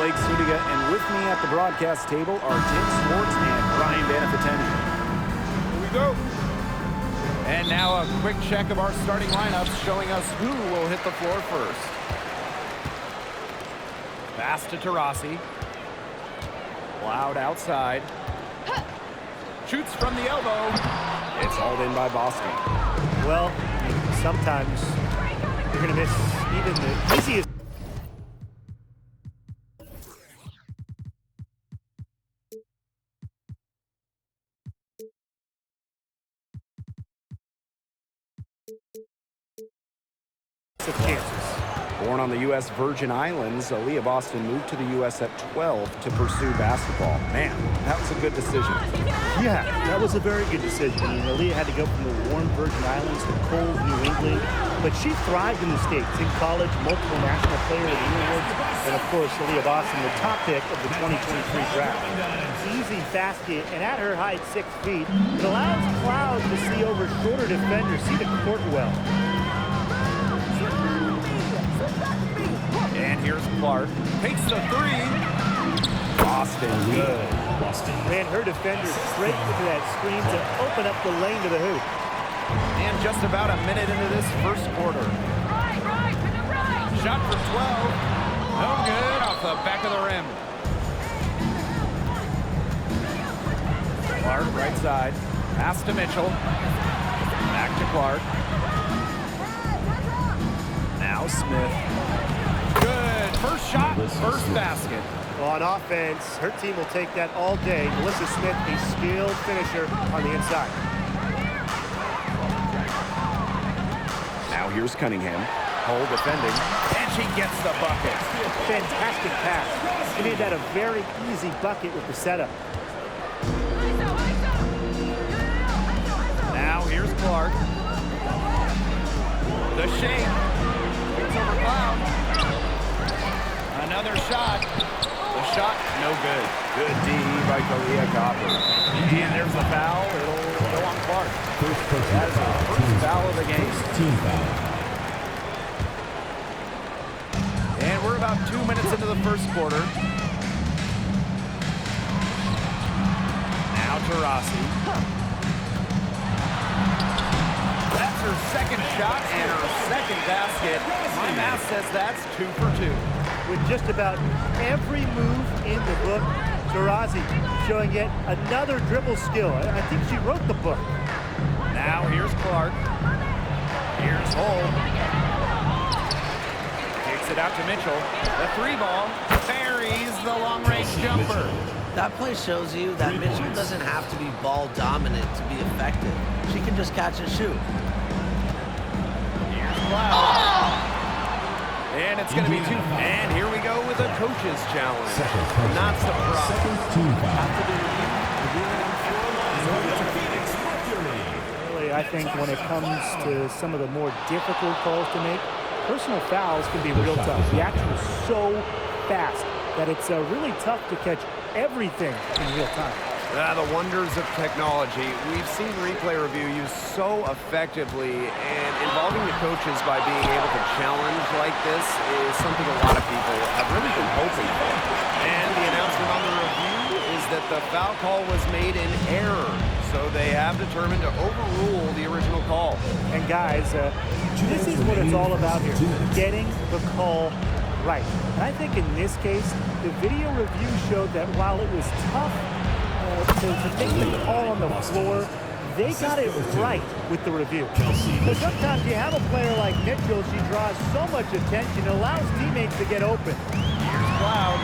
Blake Sudiga, and with me at the broadcast table are Tim Swartz and Brian Banafitani. Here we go. And now a quick check of our starting lineups showing us who will hit the floor first. Pass to Taurasi. Loud outside. Shoots from the elbow. It's hauled in by Boston. Well, sometimes you're going to miss even the easiest. Of chances. Born on the U.S. Virgin Islands, Aaliyah Boston moved to the U.S. at 12 to pursue basketball. Man, that was a good decision. Yeah, that was a very good decision. I mean, Aaliyah had to go from the warm Virgin Islands to cold New England, but she thrived in the States. In college, multiple National Player of the Year awards, and of course, Aaliyah Boston, the top pick of the 2023 draft. Easy basket, and at her height, 6 feet, it allows Cloud to see over shorter defenders, see the court well. And here's Clark. Takes the three. Boston good. Ran her defender straight into that screen to open up the lane to the hoop. And just about a minute into this first quarter. Shot for 12. No good off the back of the rim. Clark right side. Pass to Mitchell. Back to Clark. Now Smith. Good. First shot, first basket. Well, on offense, her team will take that all day. Melissa Smith, a skilled finisher on the inside. Now here's Cunningham. Hole defending, and she gets the bucket. Fantastic pass. She made that a very easy bucket with the setup. Now here's Clark. The shake. It's over Cloud. Another shot. The shot, no good. Good D by Kalia Copper. And there's a foul. It'll go on Clark. That is the first foul of the game. Team foul. And we're about 2 minutes into the first quarter. Now Taurasi. That's her second shot and her second basket. My math says that's 2 for 2. With just about every move in the book, Taurasi showing yet another dribble skill. I think she wrote the book. Now here's Clark. Here's Hole. Kicks it out to Mitchell. The three ball buries the long-range jumper. That play shows you that Mitchell doesn't have to be ball dominant to be effective. She can just catch and shoot. Here's Cloud. And it's going to be 2. And here we go with a coach's challenge. Not surprised. Really, I think when it comes to some of the more difficult calls to make, personal fouls can be real tough. The action is so fast that it's really tough to catch everything in real time. The wonders of technology. We've seen replay review used so effectively, and involving the coaches by being able to challenge like this is something a lot of people have really been hoping for. And the announcement on the review is that the foul call was made in error, so they have determined to overrule the original call. And guys, this is what it's all about here, getting the call right. And I think in this case, the video review showed that while it was tough to take the call on the floor, they got it right with the review. But sometimes you have a player like Mitchell, she draws so much attention, allows teammates to get open. Here's Cloud.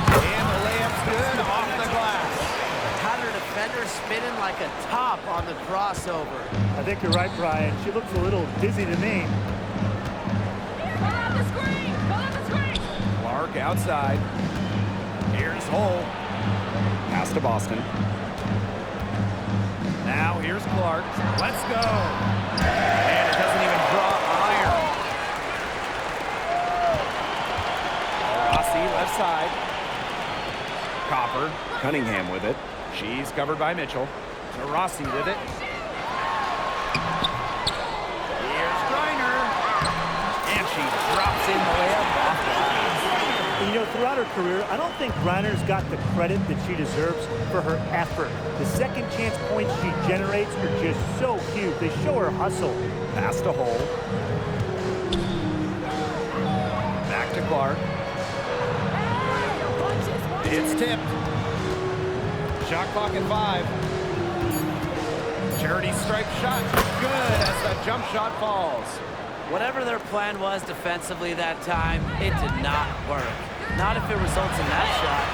And the layup's good off the glass. Had her defender spinning like a top on the crossover. I think you're right, Brian. She looks a little dizzy to me. Clark outside. Here's Hole. Pass to Boston. Now here's Clark. Let's go. And it doesn't even draw iron. Rossi left side. Copper. Cunningham with it. She's covered by Mitchell. Rossi with it. Here's GRINER. And she drops in the layup off the glass. You know, throughout her her career, I don't think Griner's got the credit that she deserves for her effort. The second chance points she generates are just so cute. They show her hustle. Pass to Hole. Back to Clark. It's tipped. Shot clock at 5. Charity stripe shot. Good as the jump shot falls. Whatever their plan was defensively that time, it did not work. Not if it results in that shot.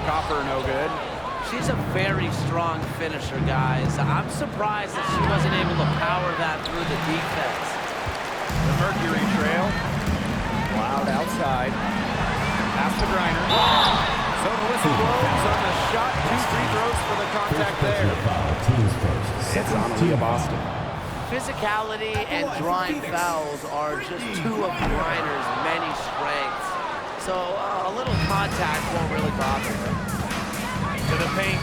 Copper no good. She's a very strong finisher, guys. I'm surprised that she wasn't able to power that through the defense. The Mercury trail. Loud outside. Pass to Griner. So the whistle blows on the shot. 2 free throws for the contact there. It's on Aaliyah Boston. Physicality and drawing fouls are just 2 of Griner's many strengths. So a little contact won't really bother her. To the paint.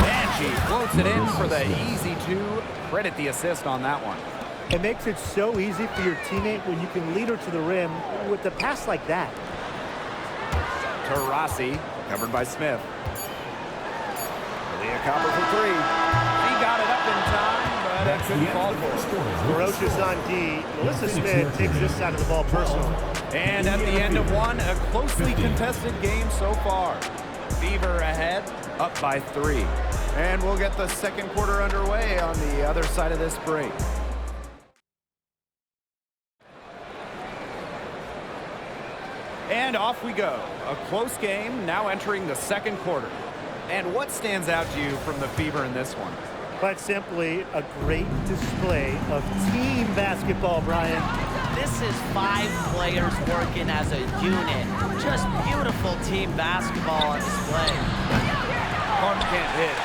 And she floats it in for the easy 2. Credit the assist on that one. It makes it so easy for your teammate when you can lead her to the rim with a pass like that. Taurasi, covered by Smith. Leah Copper for 3. He got it up in time, but it couldn't fall for her. Ferocious on D. Melissa Smith takes this side of the ball personally. And at the end of one, a closely contested game so far. Fever ahead, up by 3. And we'll get the second quarter underway on the other side of this break. And off we go. A close game now entering the second quarter. And what stands out to you from the Fever in this one? Quite simply, a great display of team basketball, Brian. This is 5 players working as a unit. Just beautiful team basketball on display. Clark can't hit.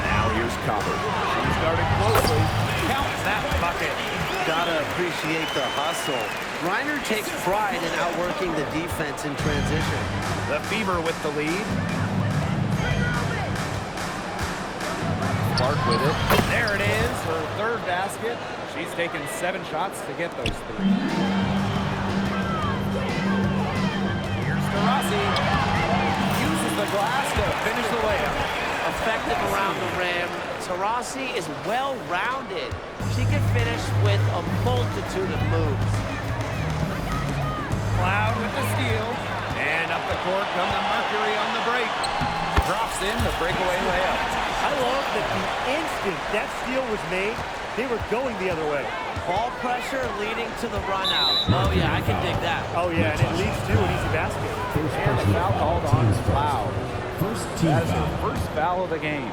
Now here's Copper. She's guarded closely. Counts that bucket. Gotta appreciate the hustle. Griner takes pride in outworking the defense in transition. The Fever with the lead. Clark with it. There it is, her 3rd basket. She's taken 7 shots to get those 3. Here's Taurasi. Uses the glass to finish the layup. Effective around the rim. Taurasi is well-rounded. She can finish with a multitude of moves. Cloud with the steal. And up the court come the Mercury on the break. Drops in the breakaway layup. I love that the instant that steal was made, they were going the other way. Ball pressure leading to the run out. Oh, yeah, I can dig that. Oh, yeah, and it leads to an easy basket. And the foul called on Cloud. That is her first foul of the game.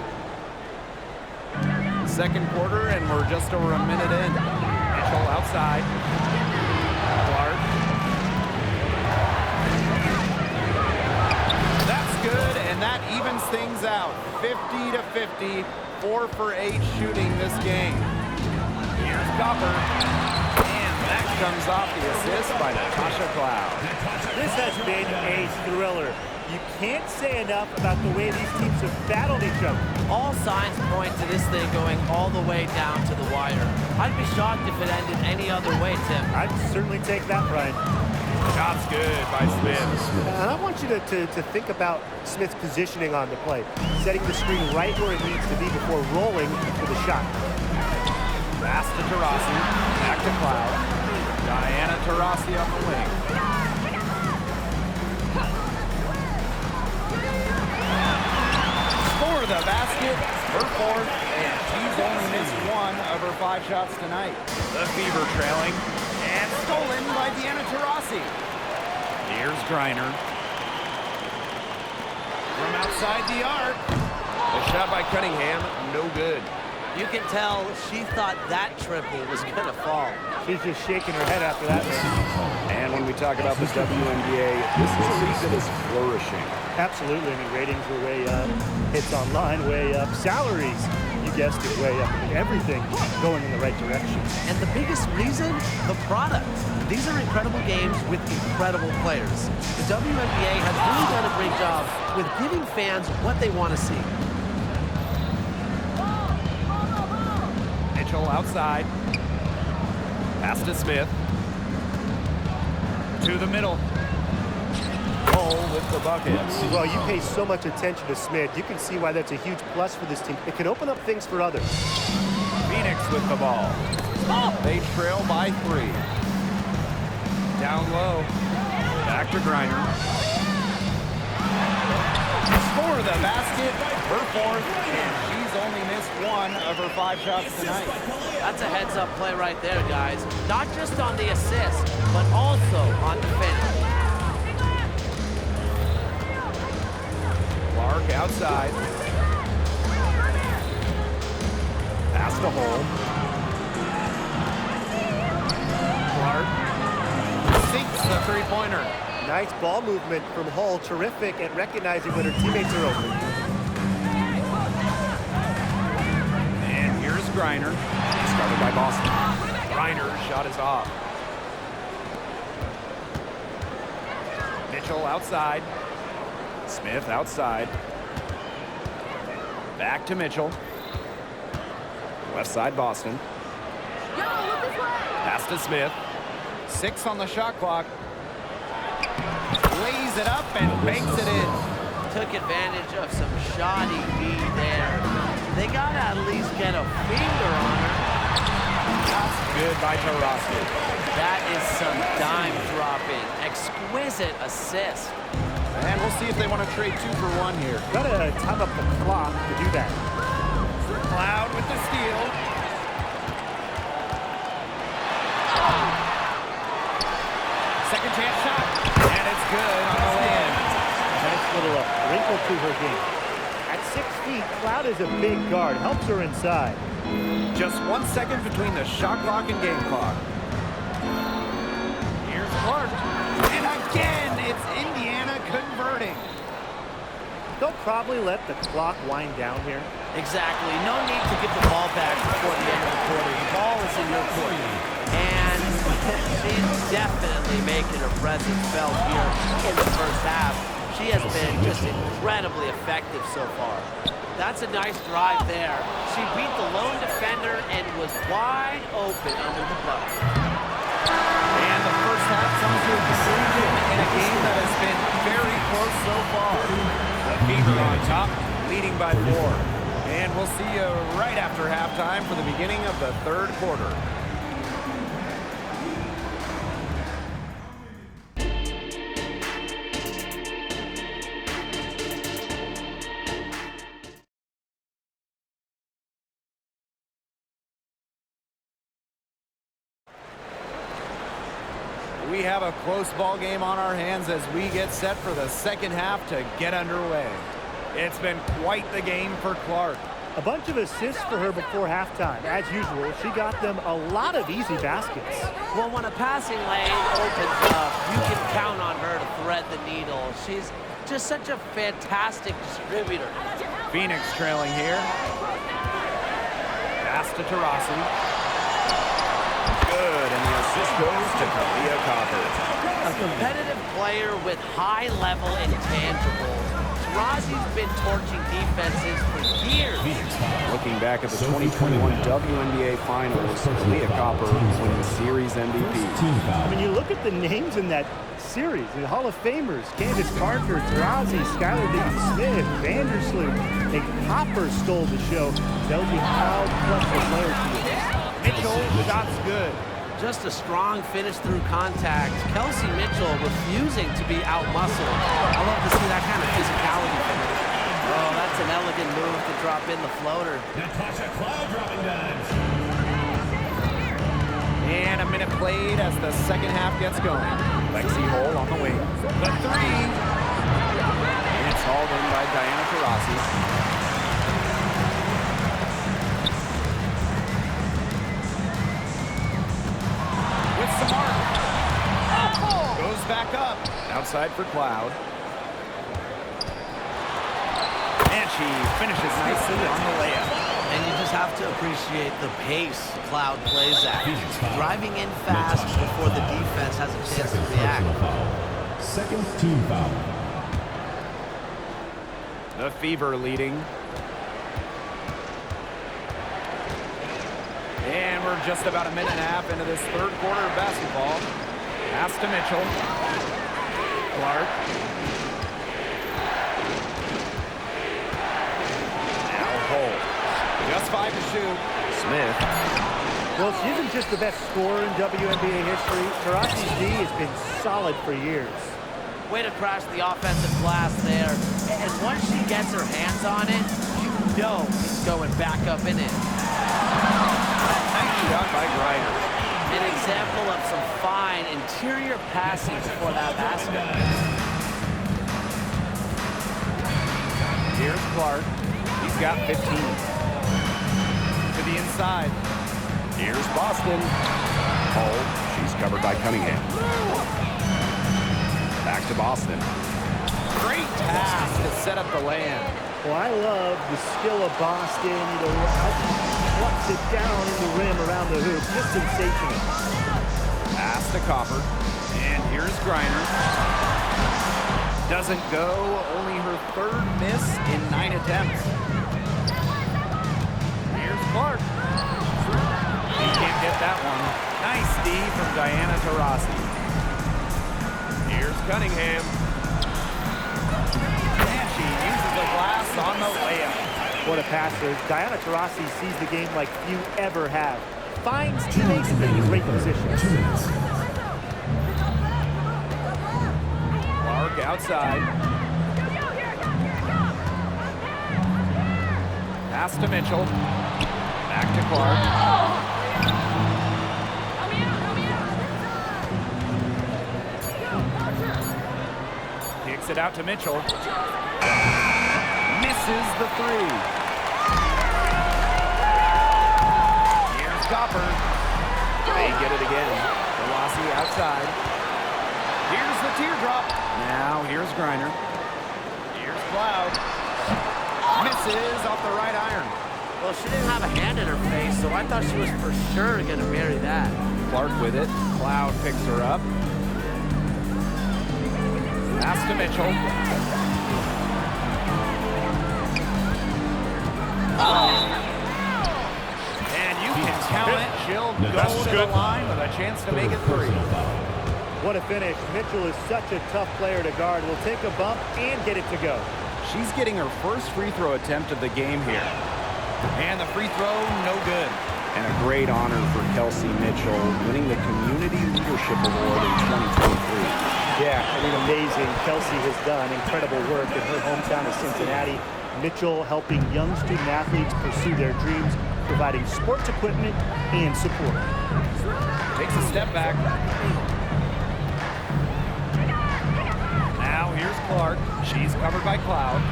Second quarter, and we're just over a minute in. Mitchell outside. Clark. That's good, and that evens things out. 50 to 50, 4 for 8 shooting this game. Here's Copper, and that comes off the assist by Natasha Cloud. This has been a thriller. You can't say enough about the way these teams have battled each other. All signs point to this thing going all the way down to the wire. I'd be shocked if it ended any other way, Tim. I'd certainly take that, Brian. Shot's good by Smith. And I want you to think about Smith's positioning on the play, setting the screen right where it needs to be before rolling for the shot. Pass to Taurasi, back to Cloud. Diana Taurasi on the wing. For the basket, her 4th, and she's only missed 1 of her 5 shots tonight. The Fever trailing, and stolen by Diana Taurasi. Here's Griner. From outside the arc. A shot by Cunningham, no good. You can tell she thought that triple was going to fall. She's just shaking her head after that. And when we talk about the WNBA, this is a league that is flourishing. Absolutely. I mean, ratings are way up. Hits online way up. Salaries, you guessed it, way up. I mean, everything going in the right direction. And the biggest reason, the product. These are incredible games with incredible players. The WNBA has really done a great job with giving fans what they want to see. Mitchell outside. Pass to Smith. To the middle. Hull with the bucket. Well, you pay so much attention to Smith. You can see why that's a huge plus for this team. It can open up things for others. Phoenix with the ball. They trail by 3. Down low. Back to Griner. For the basket, her 4th, and she's only missed 1 of her 5 shots tonight. That's a heads-up play right there, guys. Not just on the assist, but also on the finish. Clark outside. Pass to Hull. Clark sinks the three-pointer. Nice ball movement from Hull. Terrific at recognizing when her teammates are open. And here's Griner. Started by Boston. Griner's shot is off. Mitchell outside. Smith outside. Back to Mitchell. Left side Boston. Pass to Smith. 6 on the shot clock. Lays it up and banks it in. Took advantage of some shoddy D there. They got to at least get a finger on her. That's good by Taurasi. That is some dime dropping. Exquisite assist. And we'll see if they want to trade 2 for 1 here. Gotta time up the clock to do that. Cloud with the steal. Second chance shot. And it's good on the way-in. Nice little wrinkle to her game. At 6 feet, Cloud is a big guard. Helps her inside. Just 1 second between the shot clock and game clock. Here's Clark. And again, it's Indiana converting. They'll probably let the clock wind down here. Exactly. No need to give the ball back before the end of the quarter. The ball is in your court. And she's definitely making her presence felt here in the first half. She has been just incredibly effective so far. That's a nice drive there. She beat the lone defender and was wide open under the bucket. And the first half comes to a conclusion in a game that has been very close so far. The Fever on top, leading by 4. And we'll see you right after halftime for the beginning of the 3rd quarter. We have a close ball game on our hands as we get set for the second half to get underway. It's been quite the game for Clark. A bunch of assists for her before halftime. As usual, she got them a lot of easy baskets. Well, when a passing lane opens up, you can count on her to thread the needle. She's just such a fantastic distributor. Phoenix trailing here. Pass to Taurasi. Good, and the assist goes to Kalia Copper. A competitive player with high-level intangibles. Taurasi's been torching defenses for years. Looking back at the 2021 WNBA Finals, Kalia Copper winning Series MVP. I mean, you look at the names in that series, the Hall of Famers, Candace Parker, Taurasi, Skylar Diggins-Smith, Vandersloot, and Copper stole the show. Tells you how clutch the player she is. Mitchell, shot's good. Just a strong finish through contact. Kelsey Mitchell refusing to be out-muscled. I love to see that kind of physicality from her. Oh, that's an elegant move to drop in the floater. Natasha Cloud dropping dimes. And a minute played as the second half gets going. Lexi Hull on the wing. The 3. And it's hauled in by Diana Taurasi. Goes back up. Outside for Cloud. And she finishes nicely on the layup. And you just have to appreciate the pace Cloud plays at. Driving in fast before the defense has a chance to react. Second team foul. The Fever leading. And we're just about a minute and a half into this 3rd quarter of basketball. Pass to Mitchell. Clark. Now Holt. Just 5 to shoot. Smith. Well, she isn't just the best scorer in WNBA history. Taurasi's D has been solid for years. Way to crash the offensive glass there. And once she gets her hands on it, you know it's going back up and in. Nice shot by Griner. An example of some fine interior passing before that basket. Here's Clark. He's got 15. To the inside. Here's Boston. Hull. She's covered by Cunningham. Back to Boston. Great pass to set up the land. Well, I love the skill of Boston. You know, how she plucks it down in the rim around the hoop. Just sensational. Pass to Copper. And here's Griner. Doesn't go. Only her 3rd miss in 9 attempts. Here's Clark. He can't get that one. Nice D from Diana Taurasi. Here's Cunningham. And she uses the glass on the layup. What a passer. Diana Taurasi sees the game like few ever have. Finds teammates in great positions. Clark outside. Pass to Mitchell. Back to Clark. Kicks it out to Mitchell. Misses the 3. Here's Copper. They get it again. Velocity outside. Here's the teardrop. Now here's Griner. Here's Cloud. Misses off the right iron. Well, she didn't have a hand in her face, so I thought she was for sure going to bury that. Clark with it. Cloud picks her up. Pass to Mitchell. And you can count it. She'll go to the line with a chance to make it 3. What a finish. Mitchell is such a tough player to guard. Will take a bump and get it to go. She's getting her first free throw attempt of the game here. And the free throw, no good. And a great honor for Kelsey Mitchell, winning the Community Leadership Award in 2023. Yeah, I mean, amazing. Kelsey has done incredible work in her hometown of Cincinnati. Mitchell helping young student athletes pursue their dreams, providing sports equipment and support. Takes a step back. Now here's Clark. She's covered by Cloud.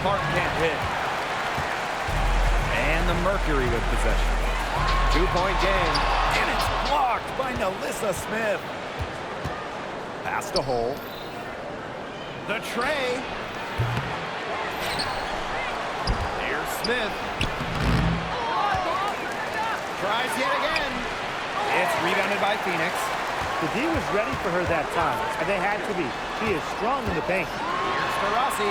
Clark can't hit. And the Mercury with possession. 2-point game. And it's blocked by Nalissa Smith. Pass to Hull. The tray. Here's Smith. Tries yet again. It's rebounded by Phoenix. The D was ready for her that time, and they had to be. She is strong in the paint. Here's Taurasi.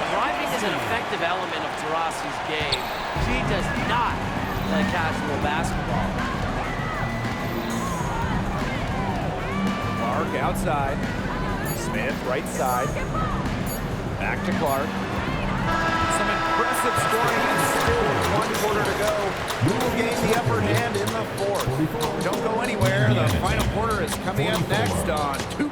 Driving is an effective element of Taurasi's game. She does not play casual basketball. Clark outside. Smith right side. Back to Clark. Some impressive scoring and still 1 quarter to go. Who will gain the upper hand in the 4th? Don't go anywhere. The final quarter is coming up next on Toop.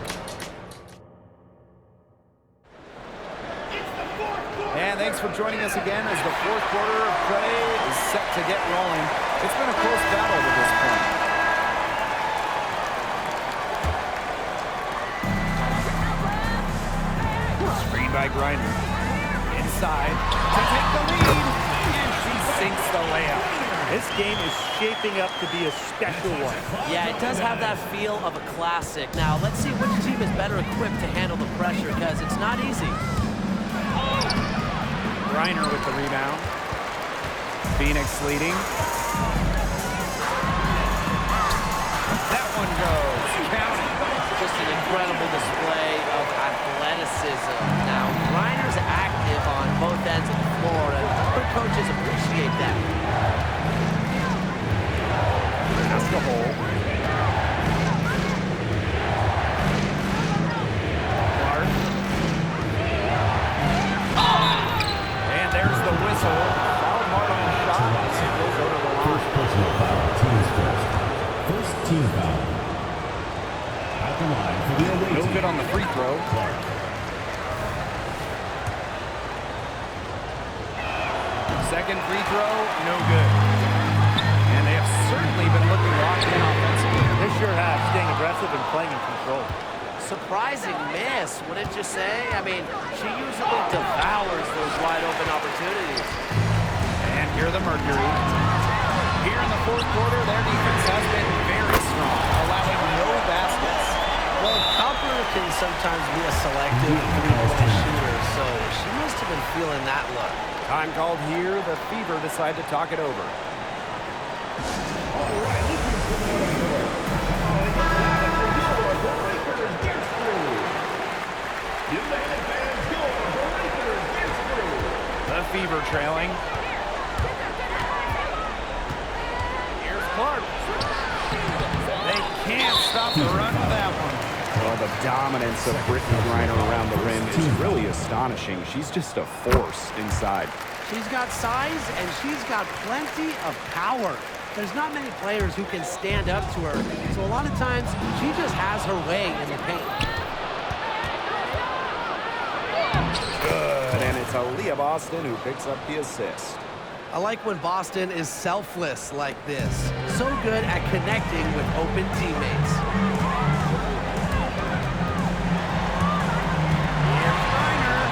And thanks for joining us again as the 4th quarter of play is set to get rolling. It's been a close battle to this point. Screen by Griner. Inside to take the lead. And she sinks the layup. This game is shaping up to be a special one. Yeah, it does have that feel of a classic. Now, let's see which team is better equipped to handle the pressure, because it's not easy. Griner with the rebound. Phoenix leading. That one goes. Count it. Just an incredible display of athleticism. Now, Griner's active on both ends of the floor, and her coaches appreciate that. That's the hole. Clark. And there's the whistle. Foul hard on the shot. It will go to the line. First personal foul, team's first. First team foul. At the line for the away No team. good on the free throw. Clark. Second free throw, no good. And they have certainly been looking locked in offensively. They sure have, staying aggressive and playing in control. Surprising miss, wouldn't you say? I mean, she usually devours those wide open opportunities. And here the Mercury. Here in the fourth quarter, their defense has been very strong, allowing no baskets. Well, Copper can sometimes be a selective three-point shooter, so she must have been feeling that look. Time called here. The Fever decide to talk it over. The Fever trailing. Here's Clark. They can't stop the run with that one. Well, the dominance of Brittney Griner around the rim is really astonishing. She's just a force inside. She's got size, and she's got plenty of power. There's not many players who can stand up to her, so a lot of times she just has her way in the paint. Good, and it's Aaliyah Boston who picks up the assist. I like when Boston is selfless like this. So good at connecting with open teammates. Here's Griner.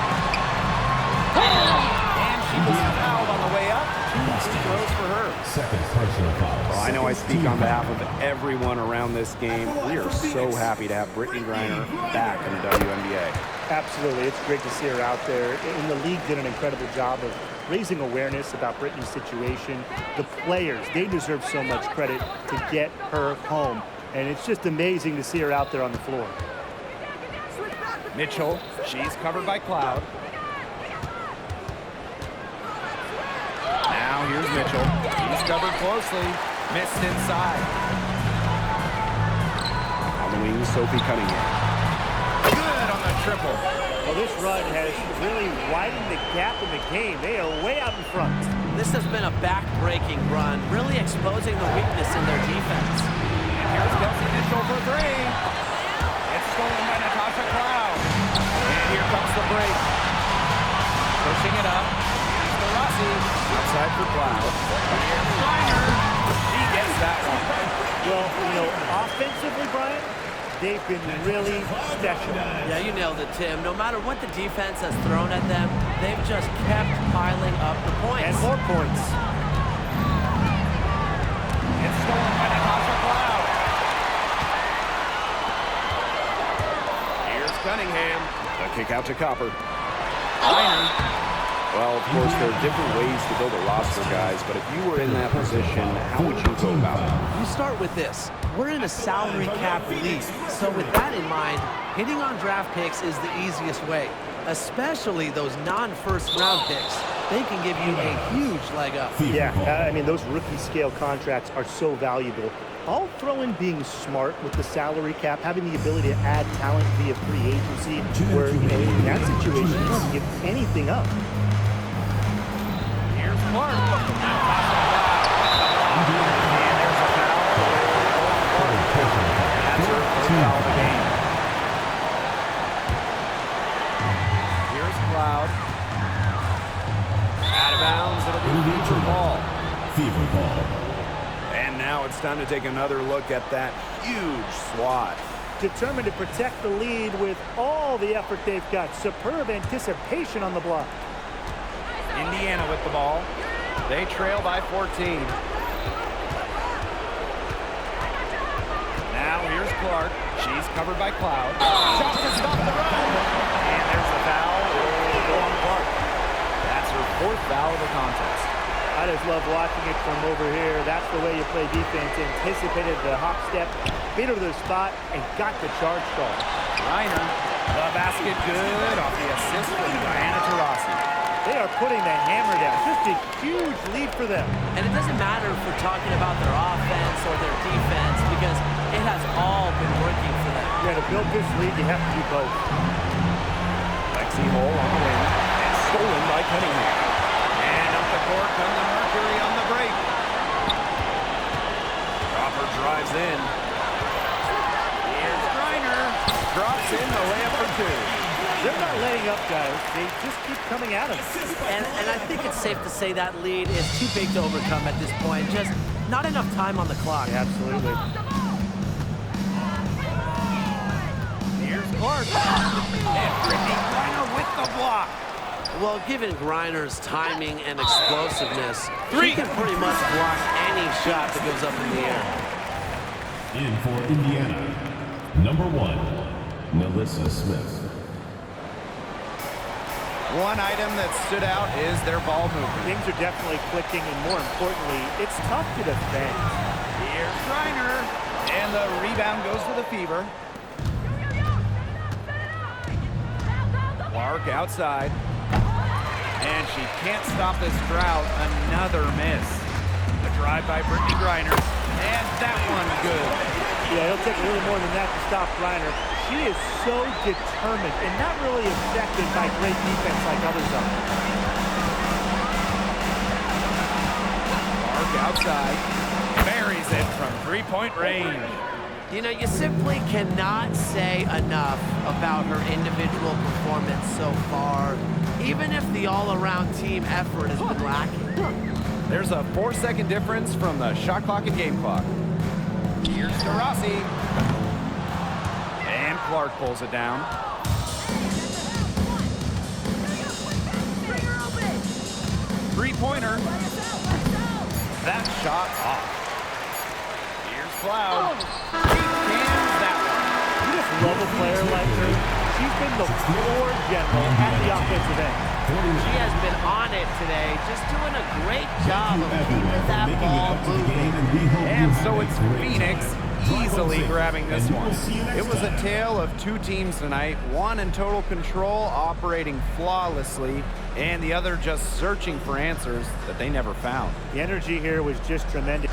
And she was fouled on the way up. 2 free throws for her. Second personal foul. Well, I know I speak on behalf of everyone around this game. We are so happy to have Brittney Griner back in the WNBA. Absolutely. It's great to see her out there. And the league did an incredible job of raising awareness about Brittney's situation. The players, they deserve so much credit to get her home. And it's just amazing to see her out there on the floor. Mitchell, she's covered by Cloud. Now here's Mitchell. He's covered closely. Missed inside. On the wing, Sophie Cunningham. Good on the triple. Well, this run has really widened the gap in the game. They are way out in front. This has been a back-breaking run, really exposing the weakness in their defense. And here's Kelsey Mitchell for 3. It's stolen by Natasha Cloud. And here comes the break. Pushing it up. Here's the Rossi. Outside for Cloud. Here's Griner. He gets that one. Well, you know, offensively, Brian, they've been really special. Yeah, you nailed it, Tim. No matter what the defense has thrown at them, they've just kept piling up the points. And more points. It's stolen by Natasha Cloud. Here's Cunningham. A kick out to Copper. Griner. Well, of course, there are different ways to build a roster, guys, but if you were in that position, how would you go about it? You start with this. We're in a salary cap league, so with that in mind, hitting on draft picks is the easiest way, especially those non-first round picks. They can give you a huge leg up. Yeah, I mean, those rookie scale contracts are so valuable. I'll throw in being smart with the salary cap, having the ability to add talent via free agency, where, you know, in that situation, you don't give anything up. Here's Clark. And there's a foul. That's her first foul of the game. Here's Cloud. Out of bounds. It'll be Fever ball. Fever ball. And now it's time to take another look at that huge swat. Determined to protect the lead with all the effort they've got. Superb anticipation on the block. Indiana with the ball. They trail by 14. Now here's Clark. She's covered by Cloud. Shot to stop the run. And there's a foul. It'll go on Clark. That's her 4th foul of the contest. I'd always love watching it from over here. That's the way you play defense. Anticipated the hop step, beat her to the spot, and got the charge call. Griner, the basket good off the assist from Diana Taurasi. They are putting the hammer down. Just a huge lead for them. And it doesn't matter if we're talking about their offense or their defense because it has all been working for them. Yeah, to build this lead, you have to do both. Lexi Hole on the wing and stolen by Cunningham. And up the court come the Mercury on the break. Crawford drives in. Here's Griner. Drops in the layup for two. They're not letting up, guys. They just keep coming at them. And I think it's safe to say that lead is too big to overcome at this point. Just not enough time on the clock. Yeah, absolutely. Here's Clark. And Brittney Griner with the block. Well, given Griner's timing and explosiveness, Three. he can pretty much block any shot that goes up in the air. In for Indiana, number 1, Melissa Smith. One item that stood out is their ball movement. Things are definitely clicking, and more importantly, it's tough to defend. Here's Griner. And the rebound goes to the Fever. Clark outside. And she can't stop this drought. Another miss. The drive by Brittney Griner. And that one good. Yeah, it'll take a little more than that to stop Griner. She is so determined and not really affected by great defense like others are. Clark outside. Buries it from three-point range. You know, you simply cannot say enough about her individual performance so far, even if the all-around team effort has been lacking. There's a 4-second difference from the shot clock and game clock. Here's Taurasi. And Clark pulls it down. Three-pointer. That shot off. Here's Cloud. He cans that one. You just love a player like her. She's been the floor general at the offensive end. She has been on it today, just doing a great job of keeping that ball moving. And so it's Phoenix easily grabbing this one. It was a tale of two teams tonight, one in total control, operating flawlessly, and the other just searching for answers that they never found. The energy here was just tremendous.